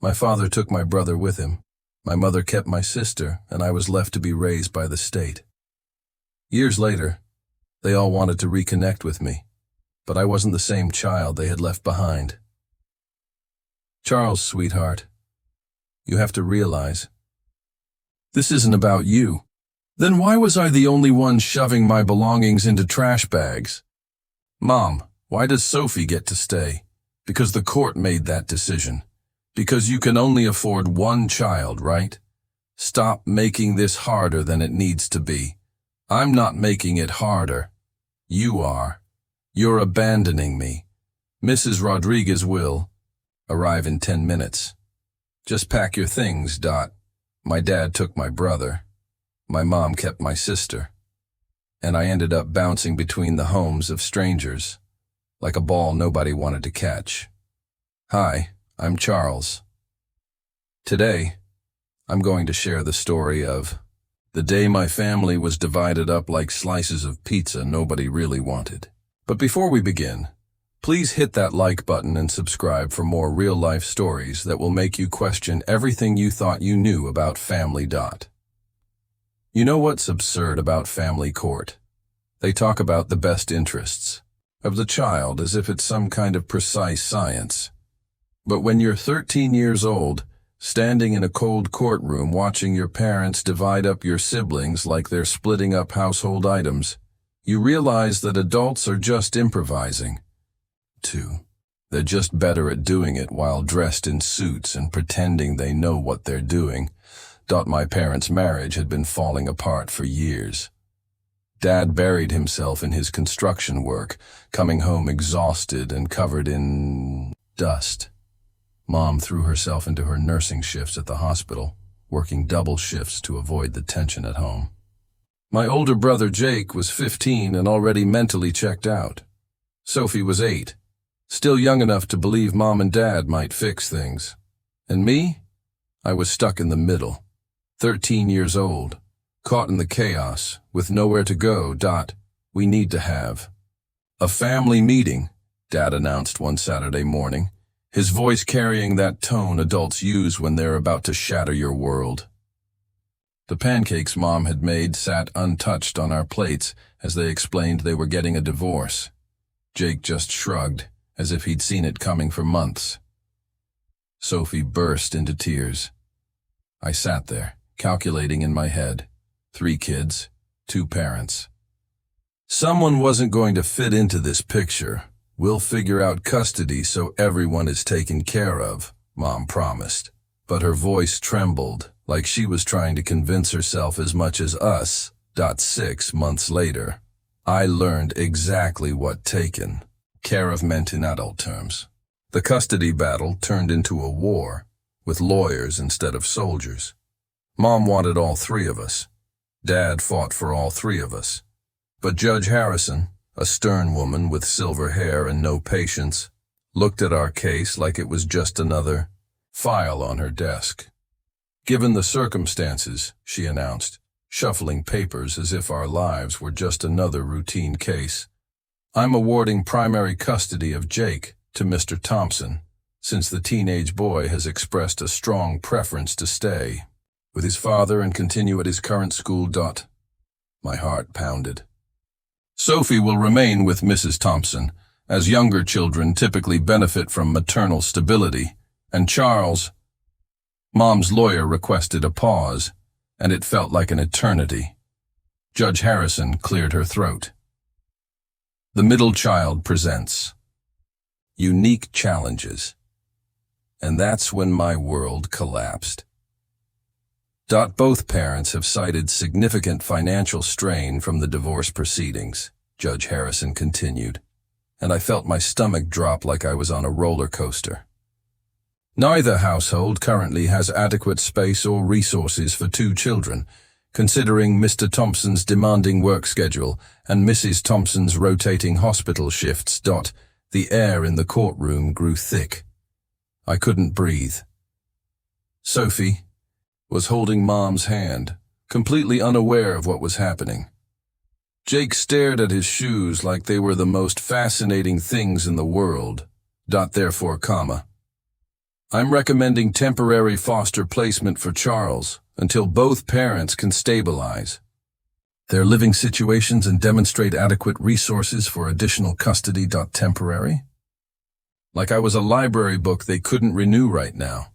My father took my brother with him. My mother kept my sister, and I was left to be raised by the state. Years later, they all wanted to reconnect with me, but I wasn't the same child they had left behind. Charles, sweetheart, you have to realize, this isn't about you. Then why was I the only one shoving my belongings into trash bags? Mom, why does Sophie get to stay? Because the court made that decision. Because you can only afford one child, right? Stop making this harder than it needs to be. I'm not making it harder. You are. You're abandoning me. Mrs. Rodriguez will arrive in 10 minutes. Just pack your things, Dot. My dad took my brother. My mom kept my sister. And I ended up bouncing between the homes of strangers, like a ball nobody wanted to catch. Hi, I'm Charles. Today, I'm going to share the story of the day my family was divided up like slices of pizza nobody really wanted. But before we begin, please hit that like button and subscribe for more real-life stories that will make you question everything you thought you knew about Family. You know what's absurd about family court? They talk about the best interests of the child as if it's some kind of precise science. But when you're 13 years old, standing in a cold courtroom watching your parents divide up your siblings like they're splitting up household items, you realize that adults are just improvising. They're just better at doing it while dressed in suits and pretending they know what they're doing. My parents' marriage had been falling apart for years. Dad buried himself in his construction work, coming home exhausted and covered in dust. Mom threw herself into her nursing shifts at the hospital, working double shifts to avoid the tension at home. My older brother Jake was 15 and already mentally checked out. Sophie was 8, still young enough to believe Mom and Dad might fix things. And me? I was stuck in the middle, 13 years old, caught in the chaos, with nowhere to go. We need to have a family meeting, Dad announced one Saturday morning, his voice carrying that tone adults use when they're about to shatter your world. The pancakes Mom had made sat untouched on our plates as they explained they were getting a divorce. Jake just shrugged, as if he'd seen it coming for months. Sophie burst into tears. I sat there, calculating in my head. 3 kids, 2 parents. Someone wasn't going to fit into this picture. We'll figure out custody so everyone is taken care of, Mom promised. But her voice trembled, like she was trying to convince herself as much as us. 6 months later, I learned exactly what taken care of meant in adult terms. The custody battle turned into a war, with lawyers instead of soldiers. Mom wanted all 3 of us. Dad fought for all 3 of us. But Judge Harrison, a stern woman with silver hair and no patience, looked at our case like it was just another file on her desk. Given the circumstances, she announced, shuffling papers as if our lives were just another routine case, I'm awarding primary custody of Jake to Mr. Thompson, since the teenage boy has expressed a strong preference to stay with his father and continue at his current school. My heart pounded. Sophie will remain with Mrs. Thompson, as younger children typically benefit from maternal stability, and Charles. Mom's lawyer requested a pause, and it felt like an eternity. Judge Harrison cleared her throat. The middle child presents unique challenges. And that's when my world collapsed. Both parents have cited significant financial strain from the divorce proceedings, Judge Harrison continued, and I felt my stomach drop like I was on a roller coaster. Neither household currently has adequate space or resources for 2 children, considering Mr. Thompson's demanding work schedule and Mrs. Thompson's rotating hospital shifts. The air in the courtroom grew thick. I couldn't breathe. Sophie was holding Mom's hand, completely unaware of what was happening. Jake stared at his shoes like they were the most fascinating things in the world. Therefore, I'm recommending temporary foster placement for Charles until both parents can stabilize their living situations and demonstrate adequate resources for additional custody. Temporary? Like I was a library book they couldn't renew right now.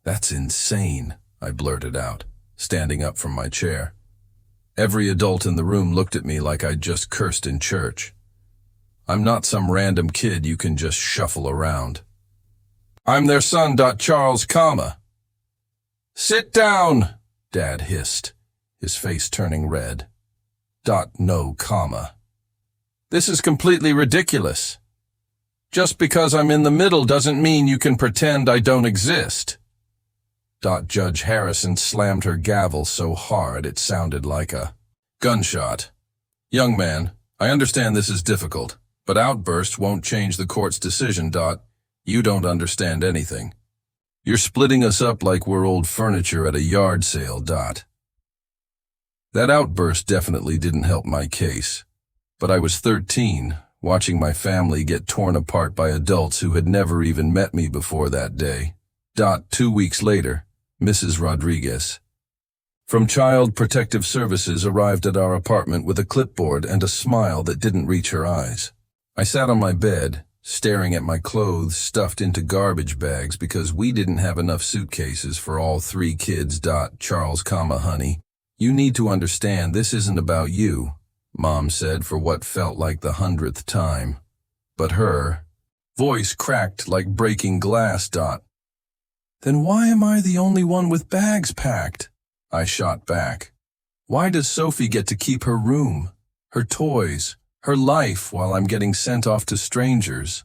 That's insane, I blurted out, standing up from my chair. Every adult in the room looked at me like I'd just cursed in church. I'm not some random kid you can just shuffle around. I'm their son. Charles, comma. Sit down, Dad hissed, his face turning red. No, comma. This is completely ridiculous. Just because I'm in the middle doesn't mean you can pretend I don't exist. Judge Harrison slammed her gavel so hard it sounded like a gunshot. Young man, I understand this is difficult, but outbursts won't change the court's decision. You don't understand anything. You're splitting us up like we're old furniture at a yard sale. That outburst definitely didn't help my case, but I was 13, watching my family get torn apart by adults who had never even met me before that day. 2 weeks later, Mrs. Rodriguez from Child Protective Services arrived at our apartment with a clipboard and a smile that didn't reach her eyes. I sat on my bed, staring at my clothes stuffed into garbage bags because we didn't have enough suitcases for all 3 kids. Charles, honey, you need to understand this isn't about you, Mom said for what felt like the 100th time. But her voice cracked like breaking glass. Then why am I the only one with bags packed? I shot back. Why does Sophie get to keep her room, her toys, her life while I'm getting sent off to strangers?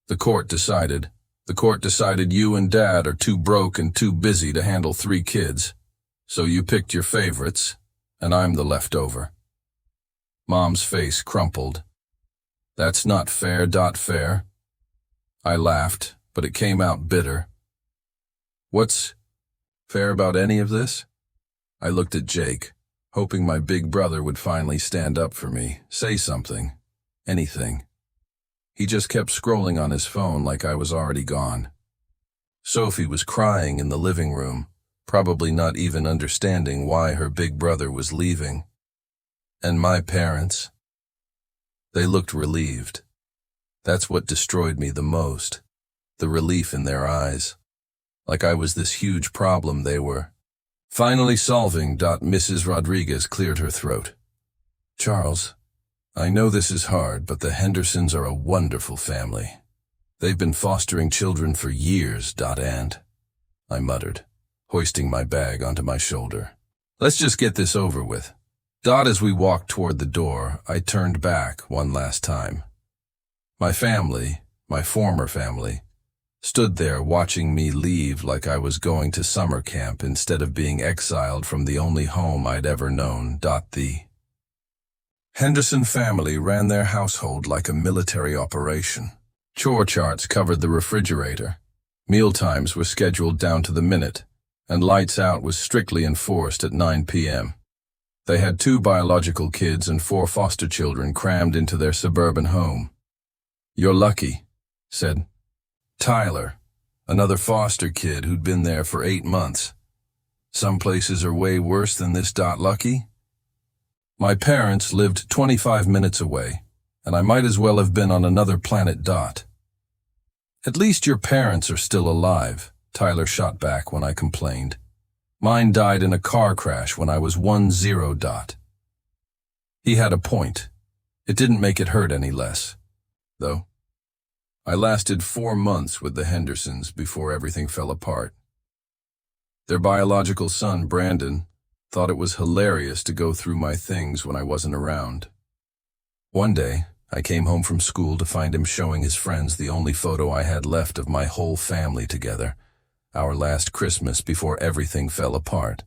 The court decided you and Dad are too broke and too busy to handle 3 kids. So you picked your favorites, and I'm the leftover. Mom's face crumpled. That's not fair. Fair. I laughed, but it came out bitter. What's fair about any of this? I looked at Jake, hoping my big brother would finally stand up for me, say something, anything. He just kept scrolling on his phone like I was already gone. Sophie was crying in the living room, probably not even understanding why her big brother was leaving. And my parents? They looked relieved. That's what destroyed me the most, the relief in their eyes. Like I was this huge problem they were finally solving. Mrs. Rodriguez cleared her throat. Charles, I know this is hard, but the Hendersons are a wonderful family. They've been fostering children for years. And I muttered, hoisting my bag onto my shoulder. Let's just get this over with. As we walked toward the door, I turned back one last time. My family, my former family, stood there watching me leave like I was going to summer camp instead of being exiled from the only home I'd ever known. The Henderson family ran their household like a military operation. Chore charts covered the refrigerator. Mealtimes were scheduled down to the minute, and lights out was strictly enforced at 9 p.m. They had 2 biological kids and 4 foster children crammed into their suburban home. You're lucky, said Tyler, another foster kid who'd been there for 8 months. Some places are way worse than this. Lucky? My parents lived 25 minutes away, and I might as well have been on another planet. At least your parents are still alive, Tyler shot back when I complained. Mine died in a car crash when I was 10. He had a point. It didn't make it hurt any less, though. I lasted 4 months with the Hendersons before everything fell apart. Their biological son, Brandon, thought it was hilarious to go through my things when I wasn't around. One day, I came home from school to find him showing his friends the only photo I had left of my whole family together, our last Christmas before everything fell apart.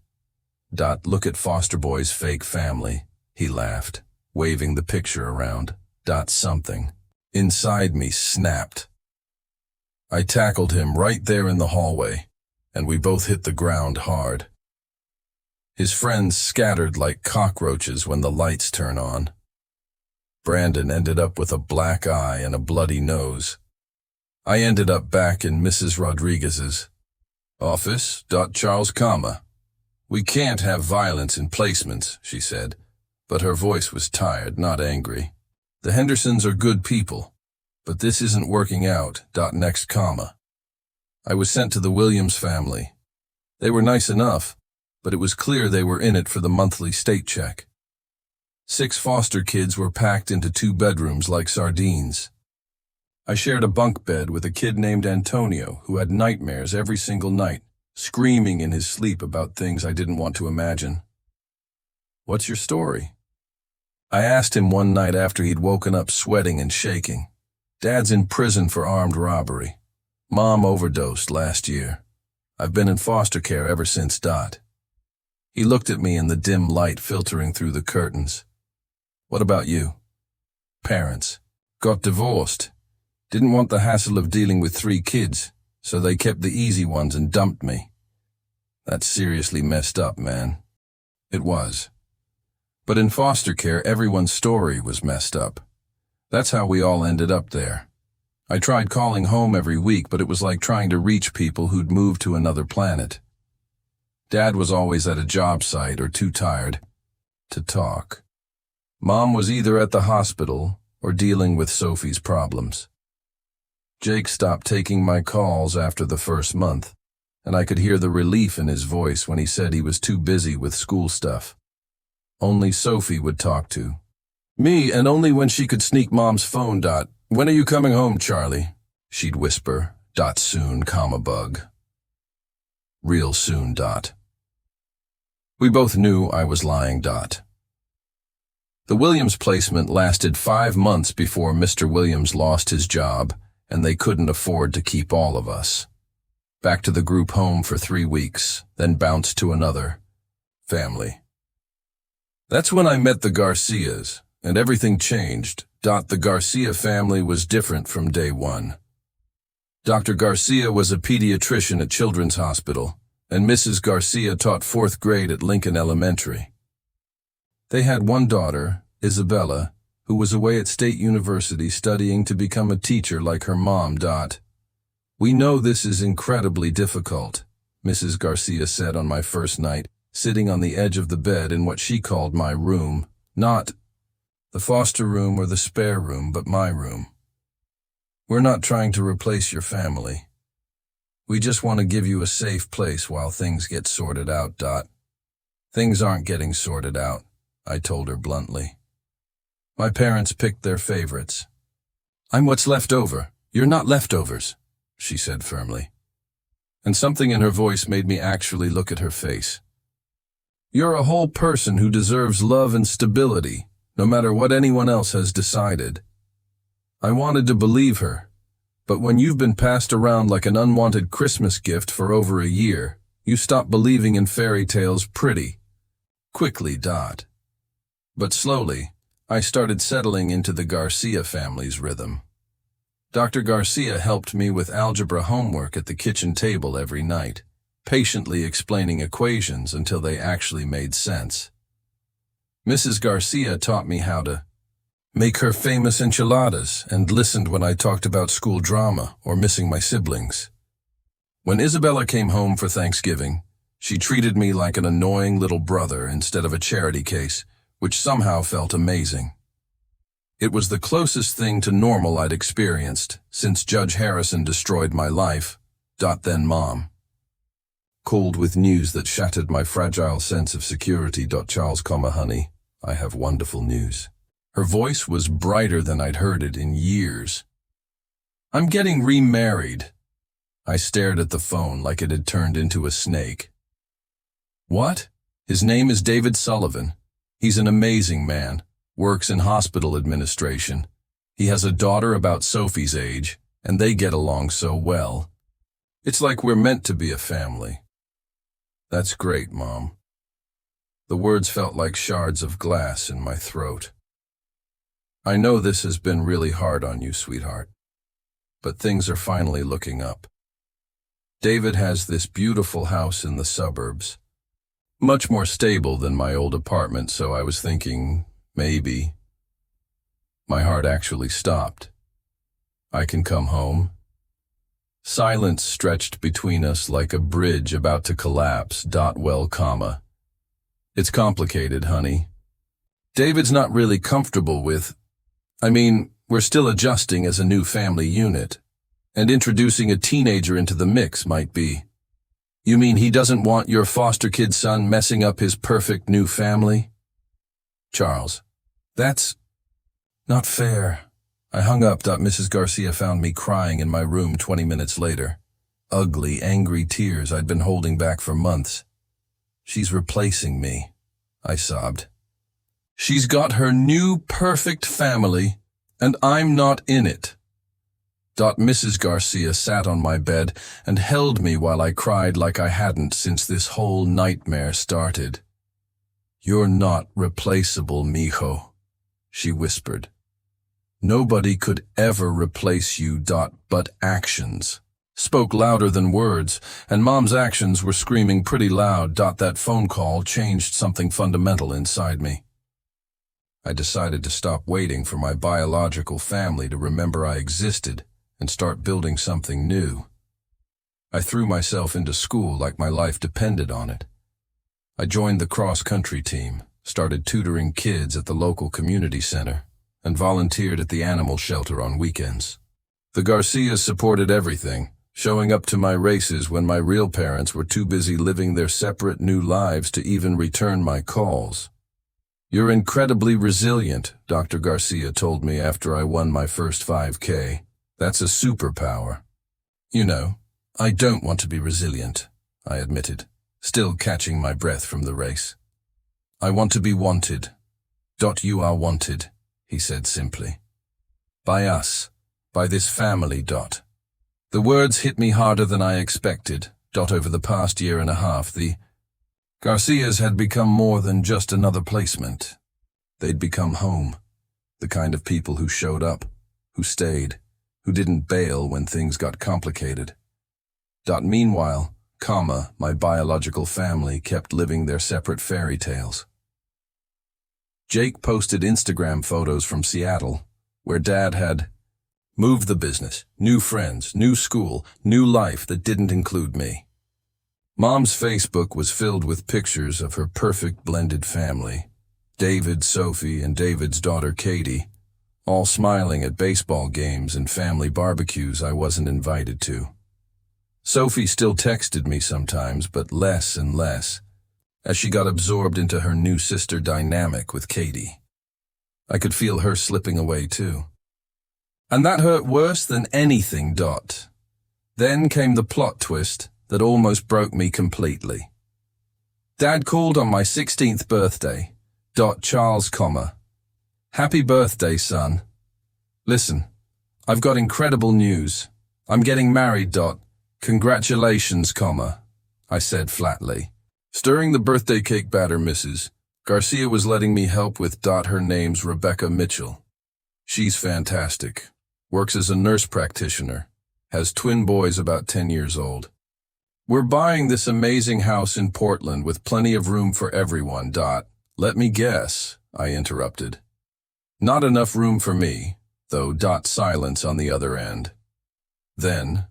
Look at Foster Boy's fake family, he laughed, waving the picture around. Something inside me snapped. I tackled him right there in the hallway, and we both hit the ground hard. His friends scattered like cockroaches when the lights turn on. Brandon ended up with a black eye and a bloody nose. I ended up back in Mrs. Rodriguez's office. Charles, we can't have violence in placements, she said, but her voice was tired, not angry. The Hendersons are good people, but this isn't working out. Next comma. I was sent to the Williams family. They were nice enough, but it was clear they were in it for the monthly state check. 6 foster kids were packed into 2 bedrooms like sardines. I shared a bunk bed with a kid named Antonio who had nightmares every single night, screaming in his sleep about things I didn't want to imagine. "What's your story?" I asked him one night after he'd woken up sweating and shaking. "Dad's in prison for armed robbery. Mom overdosed last year. I've been in foster care ever since. He looked at me in the dim light filtering through the curtains. "What about you?" "Parents. Got divorced. Didn't want the hassle of dealing with 3 kids, so they kept the easy ones and dumped me." "That's seriously messed up, man." It was. But in foster care, everyone's story was messed up. That's how we all ended up there. I tried calling home every week, but it was like trying to reach people who'd moved to another planet. Dad was always at a job site or too tired to talk. Mom was either at the hospital or dealing with Sophie's problems. Jake stopped taking my calls after the first month, and I could hear the relief in his voice when he said he was too busy with school stuff. Only Sophie would talk to me, and only when she could sneak Mom's phone. "When are you coming home, Charlie?" she'd whisper. "Soon, bug. Real soon. We both knew I was lying. The Williams placement lasted 5 months before Mr. Williams lost his job, and they couldn't afford to keep all of us. Back to the group home for 3 weeks, then bounced to another family. That's when I met the Garcias, and everything changed. The Garcia family was different from day one. Dr. Garcia was a pediatrician at Children's Hospital, and Mrs. Garcia taught 4th grade at Lincoln Elementary. They had one daughter, Isabella, who was away at State University studying to become a teacher like her mom. "We know this is incredibly difficult," Mrs. Garcia said on my first night, sitting on the edge of the bed in what she called my room, not the foster room or the spare room, but my room. "We're not trying to replace your family. We just want to give you a safe place while things get sorted out. Things aren't getting sorted out," I told her bluntly. "My parents picked their favorites. I'm what's left over. You're not leftovers," she said firmly. And something in her voice made me actually look at her face. "You're a whole person who deserves love and stability, no matter what anyone else has decided." I wanted to believe her, but when you've been passed around like an unwanted Christmas gift for over a year, you stop believing in fairy tales pretty quickly. But slowly, I started settling into the Garcia family's rhythm. Dr. Garcia helped me with algebra homework at the kitchen table every night, patiently explaining equations until they actually made sense. Mrs. Garcia taught me how to make her famous enchiladas and listened when I talked about school drama or missing my siblings. When Isabella came home for Thanksgiving, she treated me like an annoying little brother instead of a charity case, which somehow felt amazing. It was the closest thing to normal I'd experienced since Judge Harrison destroyed my life. Then Mom called with news that shattered my fragile sense of security. Charles, honey, I have wonderful news. Her voice was brighter than I'd heard it in years. "I'm getting remarried." I stared at the phone like it had turned into a snake. "What?" "His name is David Sullivan. He's an amazing man, works in hospital administration. He has a daughter about Sophie's age, and they get along so well. It's like we're meant to be a family." "That's great, Mom." The words felt like shards of glass in my throat. "I know this has been really hard on you, sweetheart, but things are finally looking up. David has this beautiful house in the suburbs, much more stable than my old apartment, so I was thinking, maybe." My heart actually stopped. "I can come home?" Silence stretched between us like a bridge about to collapse. Well, comma. It's complicated, honey. David's not really comfortable with... we're still adjusting as a new family unit, and introducing a teenager into the mix might be. You mean he doesn't want your foster kid son messing up his perfect new family? Charles, that's not fair. I hung up. Mrs. Garcia found me crying in my room 20 minutes later. Ugly, angry tears I'd been holding back for months. She's replacing me, I sobbed. She's got her new perfect family, and I'm not in it. Mrs. Garcia sat on my bed and held me while I cried like I hadn't since this whole nightmare started. You're not replaceable, mijo, she whispered. Nobody could ever replace you. But actions spoke louder than words, and Mom's actions were screaming pretty loud. That phone call changed something fundamental inside me. I decided to stop waiting for my biological family to remember I existed and start building something new. I threw myself into school like my life depended on it. I joined the cross-country team, started tutoring kids at the local community center, and volunteered at the animal shelter on weekends. The Garcias supported everything, showing up to my races when my real parents were too busy living their separate new lives to even return my calls. You're incredibly resilient, Dr. Garcia told me after I won my first 5K. That's a superpower. You know, I don't want to be resilient, I admitted, still catching my breath from the race. I want to be wanted. You are wanted, he said simply. By us, by this family. The words hit me harder than I expected. Over the past year and a half, the Garcias had become more than just another placement. They'd become home, the kind of people who showed up, who stayed, who didn't bail when things got complicated. Meanwhile, my biological family kept living their separate fairy tales. Jake posted Instagram photos from Seattle, where Dad had moved the business, new friends, new school, new life that didn't include me. Mom's Facebook was filled with pictures of her perfect blended family, David, Sophie, and David's daughter Katie, all smiling at baseball games and family barbecues I wasn't invited to. Sophie still texted me sometimes, but less and less, as she got absorbed into her new sister dynamic with Katie. I could feel her slipping away too. And that hurt worse than anything. Then came the plot twist that almost broke me completely. Dad called on my 16th birthday. Charles, happy birthday, son. Listen, I've got incredible news. I'm getting married. Congratulations, I said flatly. Stirring the birthday cake batter, Mrs. Garcia was letting me help with. Her name's Rebecca Mitchell. She's fantastic. Works as a nurse practitioner. Has twin boys about 10 years old. We're buying this amazing house in Portland with plenty of room for everyone. Let me guess, I interrupted. Not enough room for me, though. Silence on the other end. Then,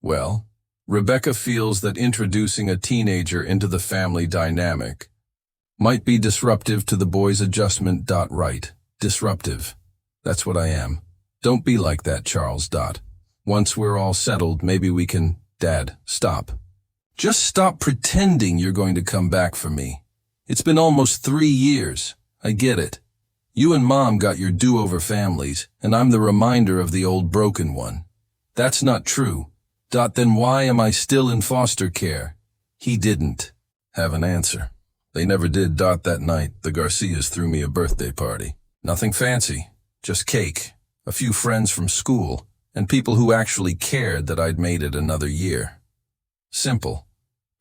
well, Rebecca feels that introducing a teenager into the family dynamic might be disruptive to the boys' adjustment. Right, disruptive. That's what I am. Don't be like that, Charles. Once we're all settled, maybe we can... Dad, stop. Just stop pretending you're going to come back for me. It's been almost 3 years. I get it. You and Mom got your do-over families, and I'm the reminder of the old broken one. That's not true. Then why am I still in foster care? He didn't have an answer. They never did. That night, the Garcias threw me a birthday party. Nothing fancy, just cake, a few friends from school, and people who actually cared that I'd made it another year. Simple,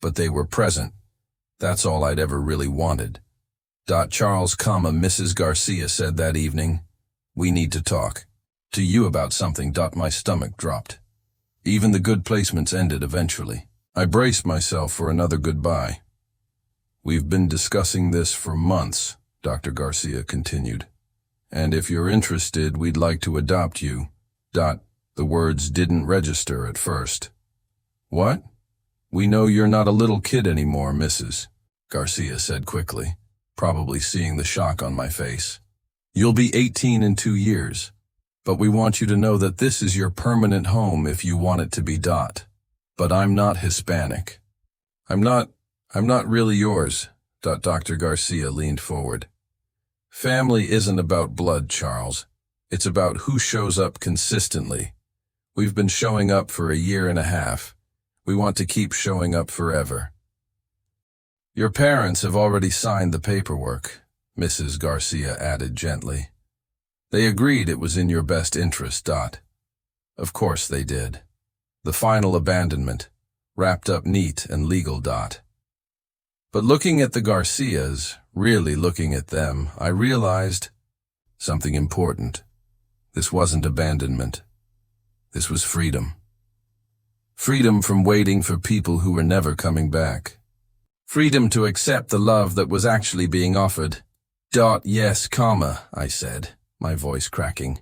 but they were present. That's all I'd ever really wanted. Charles, Mrs. Garcia said that evening, we need to talk. To you about something. My stomach dropped. Even the good placements ended eventually. I braced myself for another goodbye. We've been discussing this for months, Dr. Garcia continued. And if you're interested, we'd like to adopt you. The words didn't register at first. What? We know you're not a little kid anymore, Mrs. Garcia said quickly, probably seeing the shock on my face. You'll be 18 in 2 years, but we want you to know that this is your permanent home if you want it to be. But I'm not Hispanic. I'm not really yours. Dr. Garcia leaned forward. Family isn't about blood, Charles. It's about who shows up consistently. We've been showing up for 1.5 years. We want to keep showing up forever. Your parents have already signed the paperwork, Mrs. Garcia added gently. They agreed it was in your best interest. Of course they did. The final abandonment, wrapped up neat and legal. But looking at the Garcias, really looking at them, I realized something important. This wasn't abandonment. This was freedom. Freedom from waiting for people who were never coming back. Freedom to accept the love that was actually being offered. Yes, I said, my voice cracking.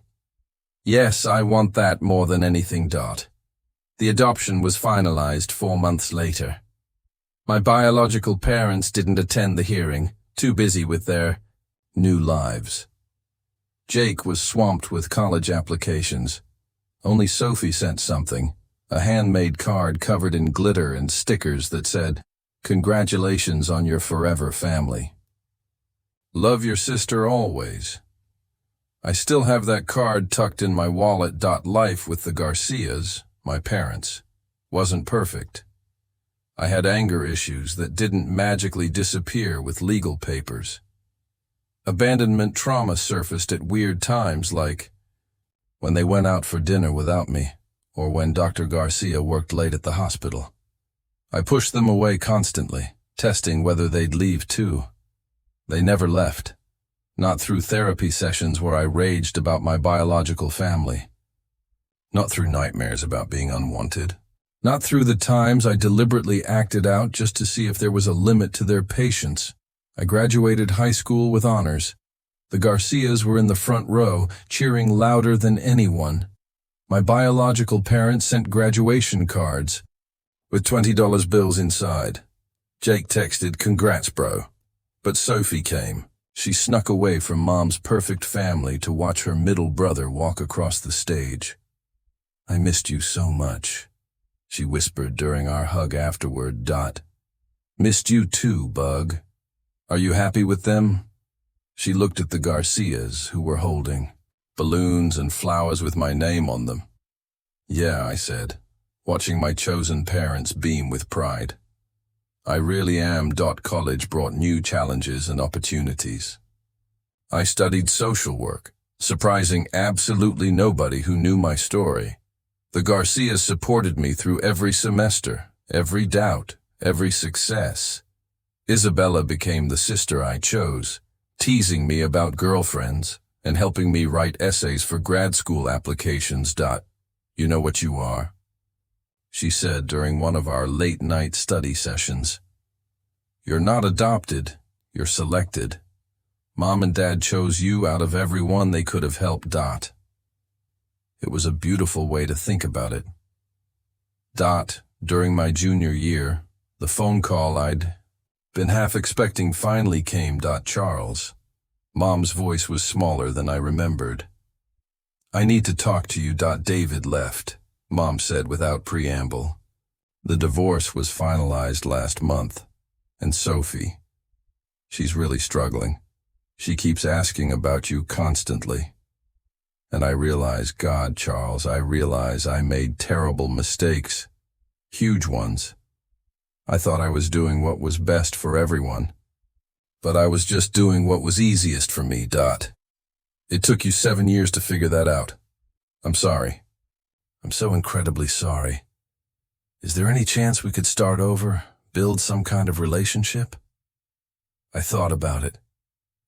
Yes, I want that more than anything. The adoption was finalized 4 months later. My biological parents didn't attend the hearing, too busy with their new lives. Jake was swamped with college applications. Only Sophie sent something, a handmade card covered in glitter and stickers that said, "Congratulations on your forever family. Love your sister always." I still have that card tucked in my wallet. Life with the Garcias, my parents, wasn't perfect. I had anger issues that didn't magically disappear with legal papers. Abandonment trauma surfaced at weird times, like when they went out for dinner without me, or when Dr. Garcia worked late at the hospital. I pushed them away constantly, testing whether they'd leave too. They never left. Not through therapy sessions where I raged about my biological family. Not through nightmares about being unwanted. Not through the times I deliberately acted out just to see if there was a limit to their patience. I graduated high school with honors. The Garcias were in the front row, cheering louder than anyone. My biological parents sent graduation cards with $20 bills inside. Jake texted, "Congrats, bro." But Sophie came. She snuck away from Mom's perfect family to watch her middle brother walk across the stage. "I missed you so much," she whispered during our hug afterward. "Missed you too, Bug. Are you happy with them?" She looked at the Garcias, who were holding balloons and flowers with my name on them. "Yeah," I said, watching my chosen parents beam with pride. "I really am. College brought new challenges and opportunities. I studied social work, surprising absolutely nobody who knew my story. The Garcias supported me through every semester, every doubt, every success. Isabella became the sister I chose, teasing me about girlfriends and helping me write essays for grad school applications. "You know what you are," she said during one of our late-night study sessions. "You're not adopted, you're selected. Mom and Dad chose you out of everyone they could have helped." It was a beautiful way to think about it. During my junior year, the phone call I'd been half expecting finally came. "Charles." Mom's voice was smaller than I remembered. "I need to talk to you." "David left," Mom said without preamble. "The divorce was finalized last month. And Sophie, she's really struggling. She keeps asking about you constantly." And I realize, God, Charles, I realize I made terrible mistakes. Huge ones. I thought I was doing what was best for everyone. But I was just doing what was easiest for me. It took you 7 years to figure that out. I'm sorry. I'm so incredibly sorry. Is there any chance we could start over, build some kind of relationship? I thought about it,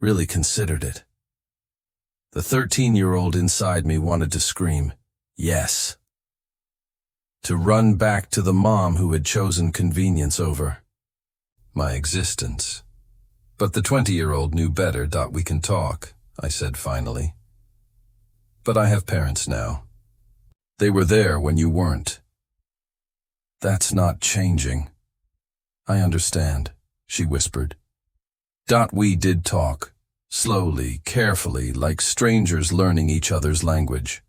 really considered it. The 13-year-old inside me wanted to scream, yes. To run back to the mom who had chosen convenience over my existence. But the 20-year-old knew better. "We can talk," I said finally. "But I have parents now. They were there when you weren't. That's not changing. I understand, she whispered. We did talk, slowly, carefully, like strangers learning each other's language.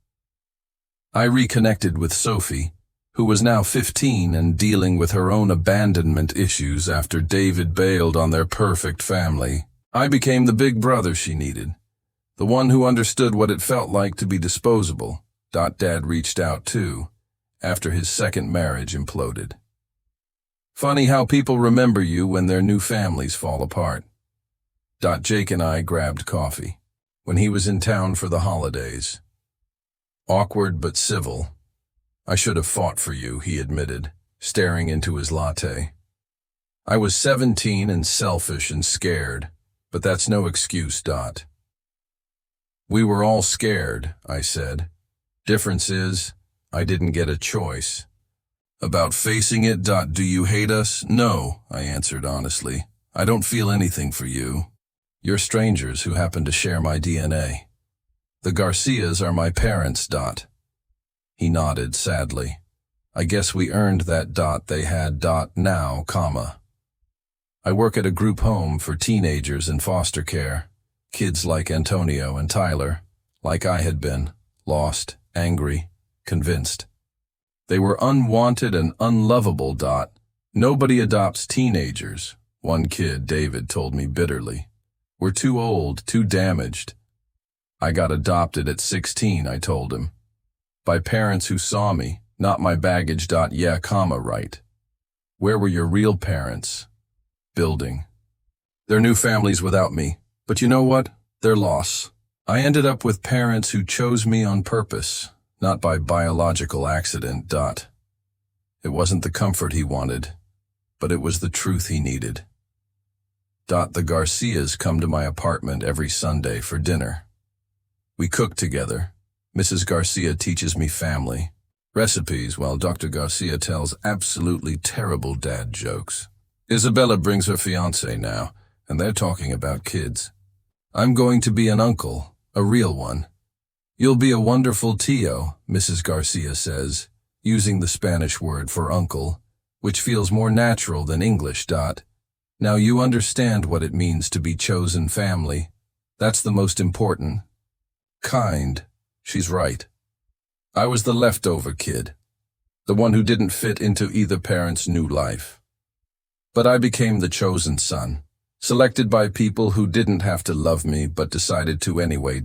I reconnected with Sophie, who was now 15 and dealing with her own abandonment issues after David bailed on their perfect family. I became the big brother she needed, the one who understood what it felt like to be disposable. Dad reached out too, after his second marriage imploded. Funny how people remember you when their new families fall apart. Jake and I grabbed coffee when he was in town for the holidays. Awkward but civil. I should have fought for you, he admitted, staring into his latte. I was 17 and selfish and scared, but that's no excuse. We were all scared, I said. Difference is, I didn't get a choice. About facing it. Do you hate us? No, I answered honestly. I don't feel anything for you. You're strangers who happen to share my DNA. The Garcias are my parents. He nodded sadly. I guess we earned that. They had. Now, comma. I work at a group home for teenagers in foster care. Kids like Antonio and Tyler, like I had been, lost, angry, convinced. They were unwanted and unlovable. Nobody adopts teenagers, one kid, David, told me bitterly. We're too old, too damaged. I got adopted at 16, I told him. By parents who saw me, not my baggage. Yeah, comma, right. Where were your real parents? Building. Their new families without me. But you know what? Their loss. I ended up with parents who chose me on purpose, not by biological accident. It wasn't the comfort he wanted, but it was the truth he needed. The Garcias come to my apartment every Sunday for dinner. We cook together. Mrs. Garcia teaches me family recipes while Dr. Garcia tells absolutely terrible dad jokes. Isabella brings her fiancé now, and they're talking about kids. I'm going to be an uncle, a real one. You'll be a wonderful tío, Mrs. Garcia says, using the Spanish word for uncle, which feels more natural than English. Now you understand what it means to be chosen family. That's the most important. Kind. She's right. I was the leftover kid, the one who didn't fit into either parent's new life. But I became the chosen son, selected by people who didn't have to love me but decided to anyway.